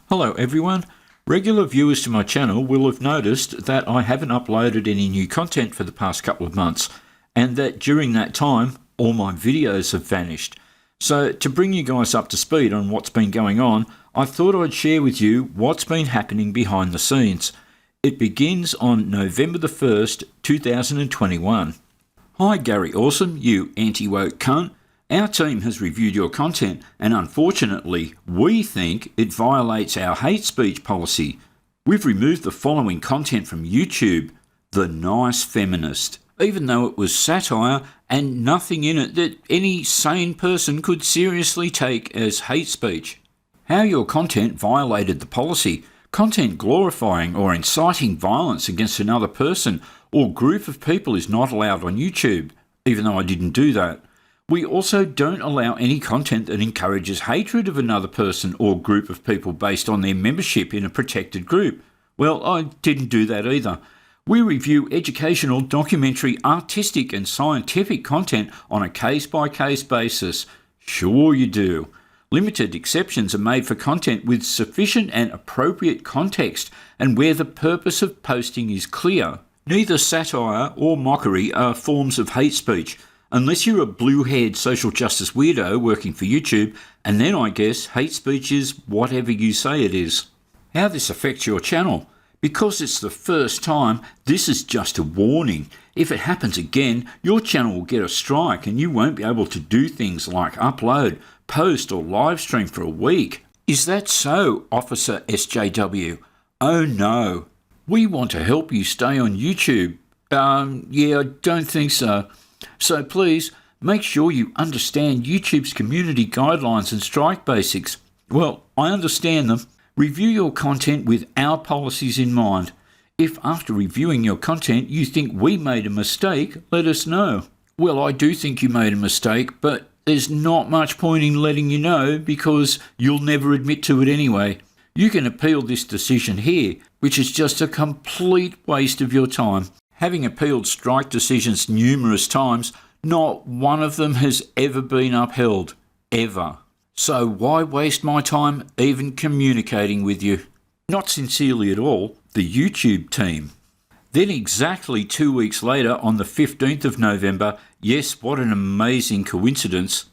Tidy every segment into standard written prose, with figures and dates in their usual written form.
Hello everyone. Regular viewers to my channel will have noticed that I haven't uploaded any new content for the past couple of months, and that during that time all my videos have vanished. So to bring you guys up to speed on what's been going on, I thought I'd share with you what's been happening behind the scenes. It begins on November the 1st, 2021. Hi Gary Orsum, you anti-woke cunt. Our team has reviewed your content and unfortunately we think it violates our hate speech policy. We've removed the following content from YouTube, The Nice Feminist, even though it was satire and nothing in it that any sane person could seriously take as hate speech. How your content violated the policy. Content glorifying or inciting violence against another person or group of people is not allowed on YouTube, even though I didn't do that. We also don't allow any content that encourages hatred of another person or group of people based on their membership in a protected group. Well, I didn't do that either. We review educational, documentary, artistic and scientific content on a case-by-case basis. Sure you do. Limited exceptions are made for content with sufficient and appropriate context and where the purpose of posting is clear. Neither satire or mockery are forms of hate speech, unless you're a blue-haired social justice weirdo working for YouTube, and then I guess hate speech is whatever you say it is. How this affects your channel? Because it's the first time, this is just a warning. If it happens again, your channel will get a strike and you won't be able to do things like upload, post or live stream for a week. Is that so, Officer SJW? Oh no. We want to help you stay on YouTube. Yeah, I don't think so. So please, make sure you understand YouTube's community guidelines and strike basics. Well, I understand them. Review your content with our policies in mind. If after reviewing your content you think we made a mistake, let us know. Well, I do think you made a mistake, but there's not much point in letting you know because you'll never admit to it anyway. You can appeal this decision here, which is just a complete waste of your time. Having appealed strike decisions numerous times, not one of them has ever been upheld. Ever. So why waste my time even communicating with you? Not sincerely at all, the YouTube team. Then exactly 2 weeks later on the 15th of November, yes, what an amazing coincidence.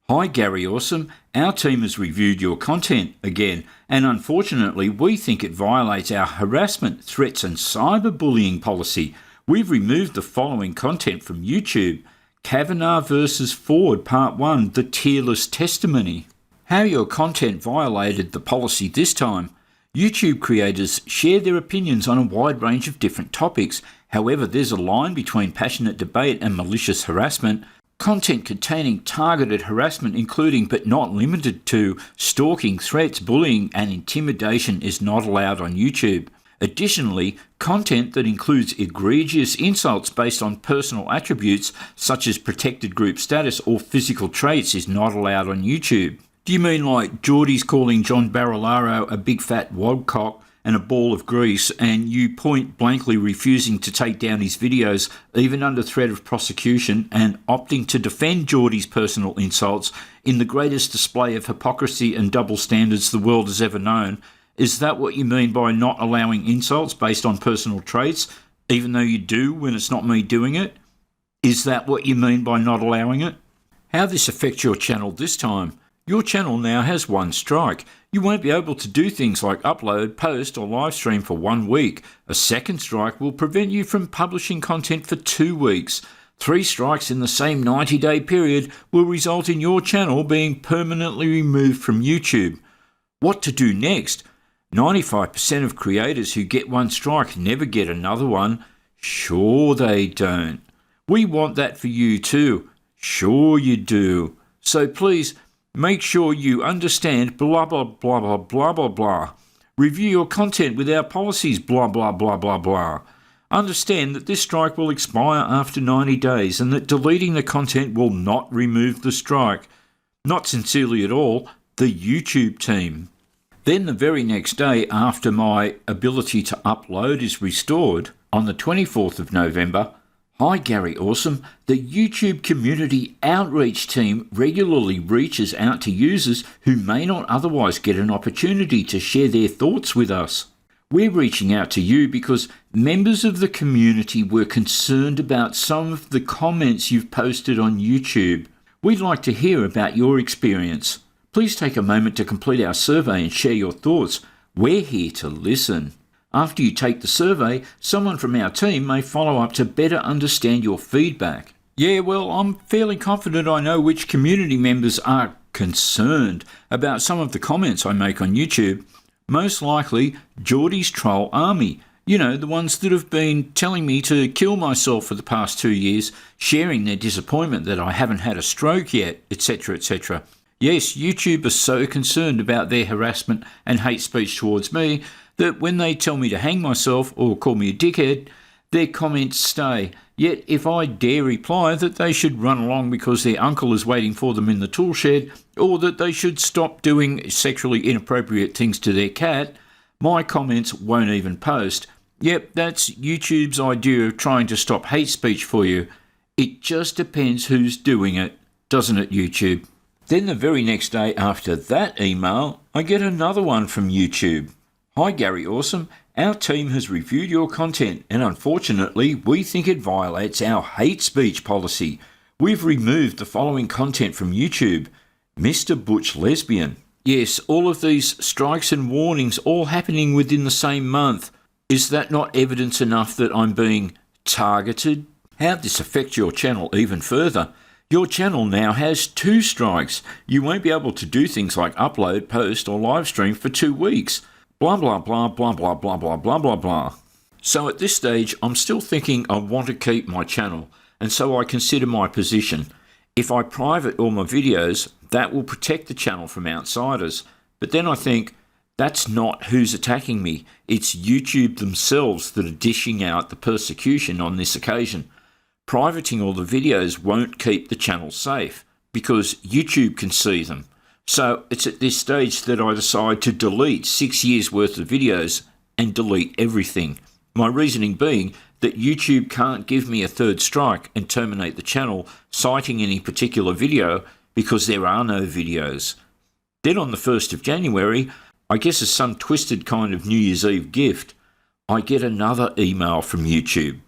Hi Gary Orsum, our team has reviewed your content again, and unfortunately we think it violates our harassment, threats and cyberbullying policy. We've removed the following content from YouTube. Kavanaugh vs. Ford Part 1, The Tearless Testimony. How your content violated the policy this time. YouTube creators share their opinions on a wide range of different topics. However, there's a line between passionate debate and malicious harassment. Content containing targeted harassment including but not limited to stalking, threats, bullying and intimidation is not allowed on YouTube. Additionally, content that includes egregious insults based on personal attributes such as protected group status or physical traits is not allowed on YouTube. Do you mean like Geordie's calling John Barilaro a big fat wadcock and a ball of grease and you point blankly refusing to take down his videos even under threat of prosecution and opting to defend Geordie's personal insults in the greatest display of hypocrisy and double standards the world has ever known? Is that what you mean by not allowing insults based on personal traits, even though you do when it's not me doing it? Is that what you mean by not allowing it? How this affects your channel this time? Your channel now has one strike. You won't be able to do things like upload, post or live stream for 1 week. A second strike will prevent you from publishing content for 2 weeks. 3 strikes in the same 90-day period will result in your channel being permanently removed from YouTube. What to do next? 95% of creators who get one strike never get another one. Sure they don't. We want that for you too. Sure you do. So please, make sure you understand blah blah blah blah blah blah blah. Review your content with our policies blah blah blah blah blah. Understand that this strike will expire after 90 days and that deleting the content will not remove the strike. Not sincerely at all, the YouTube team. Then the very next day after my ability to upload is restored, on the 24th of November, Hi Gary Orsum. The YouTube community outreach team regularly reaches out to users who may not otherwise get an opportunity to share their thoughts with us. We're reaching out to you because members of the community were concerned about some of the comments you've posted on YouTube. We'd like to hear about your experience. Please take a moment to complete our survey and share your thoughts. We're here to listen. After you take the survey, someone from our team may follow up to better understand your feedback. Yeah, well, I'm fairly confident I know which community members are concerned about some of the comments I make on YouTube. Most likely, Geordie's Troll Army. You know, the ones that have been telling me to kill myself for the past 2 years, sharing their disappointment that I haven't had a stroke yet, etc., etc. Yes, YouTube are so concerned about their harassment and hate speech towards me that when they tell me to hang myself or call me a dickhead, their comments stay. Yet if I dare reply that they should run along because their uncle is waiting for them in the tool shed, or that they should stop doing sexually inappropriate things to their cat, my comments won't even post. Yep, that's YouTube's idea of trying to stop hate speech for you. It just depends who's doing it, doesn't it, YouTube? Then the very next day after that email, I get another one from YouTube. Hi Gary Orsum, our team has reviewed your content and unfortunately we think it violates our hate speech policy. We've removed the following content from YouTube. Mr. Butch Lesbian. Yes, all of these strikes and warnings all happening within the same month. Is that not evidence enough that I'm being targeted? How'd this affect your channel even further? Your channel now has 2 strikes. You won't be able to do things like upload, post or live stream for 2 weeks. Blah, blah, blah, blah, blah, blah, blah, blah, blah, blah. So at this stage, I'm still thinking I want to keep my channel, and so I consider my position. If I private all my videos, that will protect the channel from outsiders. But then I think, that's not who's attacking me. It's YouTube themselves that are dishing out the persecution on this occasion. Privating all the videos won't keep the channel safe, because YouTube can see them. So it's at this stage that I decide to delete 6 years worth of videos and delete everything. My reasoning being that YouTube can't give me a 3rd strike and terminate the channel citing any particular video because there are no videos. Then on the 1st of January, I guess as some twisted kind of New Year's Eve gift, I get another email from YouTube.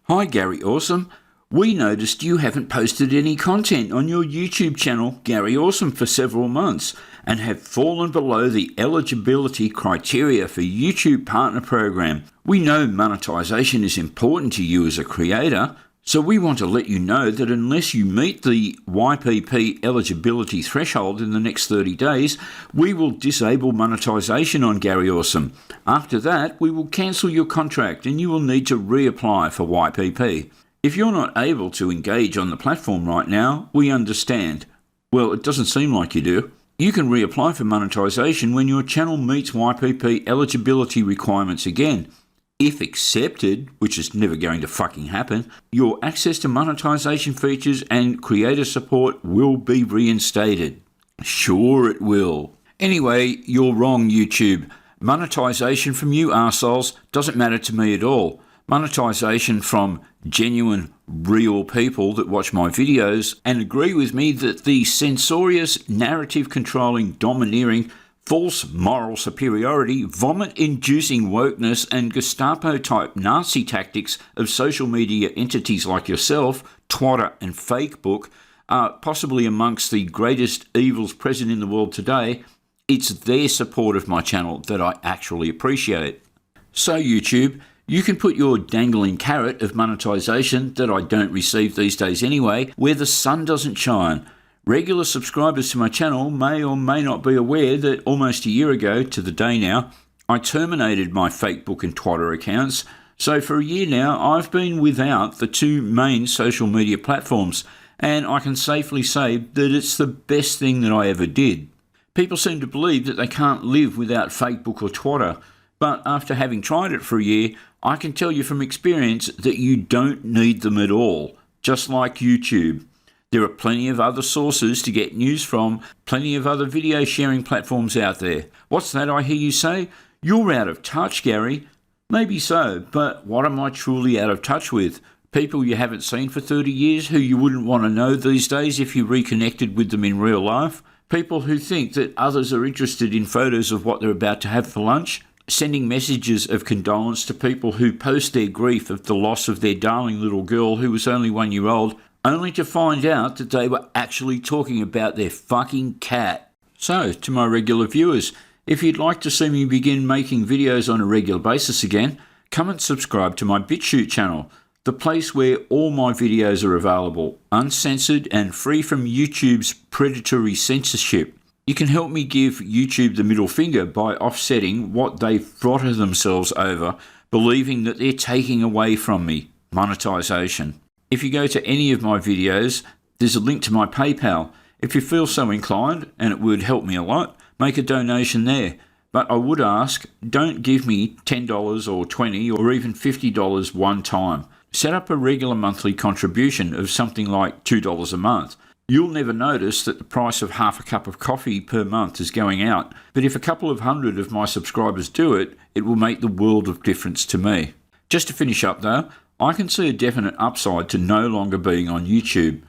Hi Gary Orsum. We noticed you haven't posted any content on your YouTube channel, Gary Orsum, for several months and have fallen below the eligibility criteria for YouTube Partner Program. We know monetization is important to you as a creator, so we want to let you know that unless you meet the YPP eligibility threshold in the next 30 days, we will disable monetization on Gary Orsum. After that, we will cancel your contract and you will need to reapply for YPP. If you're not able to engage on the platform right now, we understand. Well, it doesn't seem like you do. You can reapply for monetization when your channel meets YPP eligibility requirements again. If accepted, which is never going to fucking happen, your access to monetization features and creator support will be reinstated. Sure it will. Anyway, you're wrong, YouTube. Monetization from you arseholes doesn't matter to me at all. Monetization from genuine, real people that watch my videos and agree with me that the censorious, narrative-controlling, domineering, false moral superiority, vomit-inducing wokeness and Gestapo-type Nazi tactics of social media entities like yourself, Twitter and Facebook are possibly amongst the greatest evils present in the world today. It's their support of my channel that I actually appreciate. So YouTube, you can put your dangling carrot of monetization that I don't receive these days anyway, where the sun doesn't shine. Regular subscribers to my channel may or may not be aware that almost a year ago, to the day now, I terminated my Facebook and Twitter accounts. So for a year now, I've been without the 2 main social media platforms, and I can safely say that it's the best thing that I ever did. People seem to believe that they can't live without Facebook or Twitter, but after having tried it for a year, I can tell you from experience that you don't need them at all, just like YouTube. There are plenty of other sources to get news from, plenty of other video sharing platforms out there. What's that I hear you say? You're out of touch, Gary. Maybe so, but what am I truly out of touch with? People you haven't seen for 30 years who you wouldn't want to know these days if you reconnected with them in real life. People who think that others are interested in photos of what they're about to have for lunch. Sending messages of condolence to people who post their grief of the loss of their darling little girl who was only 1 year old, only to find out that they were actually talking about their fucking cat. So, to my regular viewers, if you'd like to see me begin making videos on a regular basis again, come and subscribe to my Bitchute channel, the place where all my videos are available, uncensored and free from YouTube's predatory censorship. You can help me give YouTube the middle finger by offsetting what they frotter themselves over, believing that they're taking away from me, monetization. If you go to any of my videos, there's a link to my PayPal. If you feel so inclined, and it would help me a lot, make a donation there. But I would ask, don't give me $10 or $20 or even $50 one time. Set up a regular monthly contribution of something like $2 a month. You'll never notice that the price of half a cup of coffee per month is going out, but if a couple of hundred of my subscribers do it, it will make the world of difference to me. Just to finish up though, I can see a definite upside to no longer being on YouTube.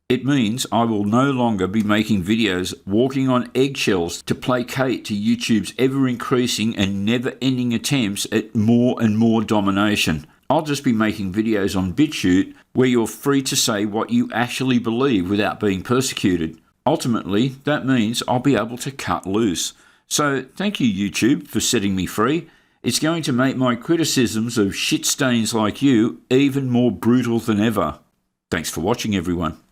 It means I will no longer be making videos walking on eggshells to placate to YouTube's ever-increasing and never-ending attempts at more and more domination. I'll just be making videos on Bitchute where you're free to say what you actually believe without being persecuted. Ultimately, that means I'll be able to cut loose. So thank you, YouTube, for setting me free. It's going to make my criticisms of shit stains like you even more brutal than ever. Thanks for watching, everyone.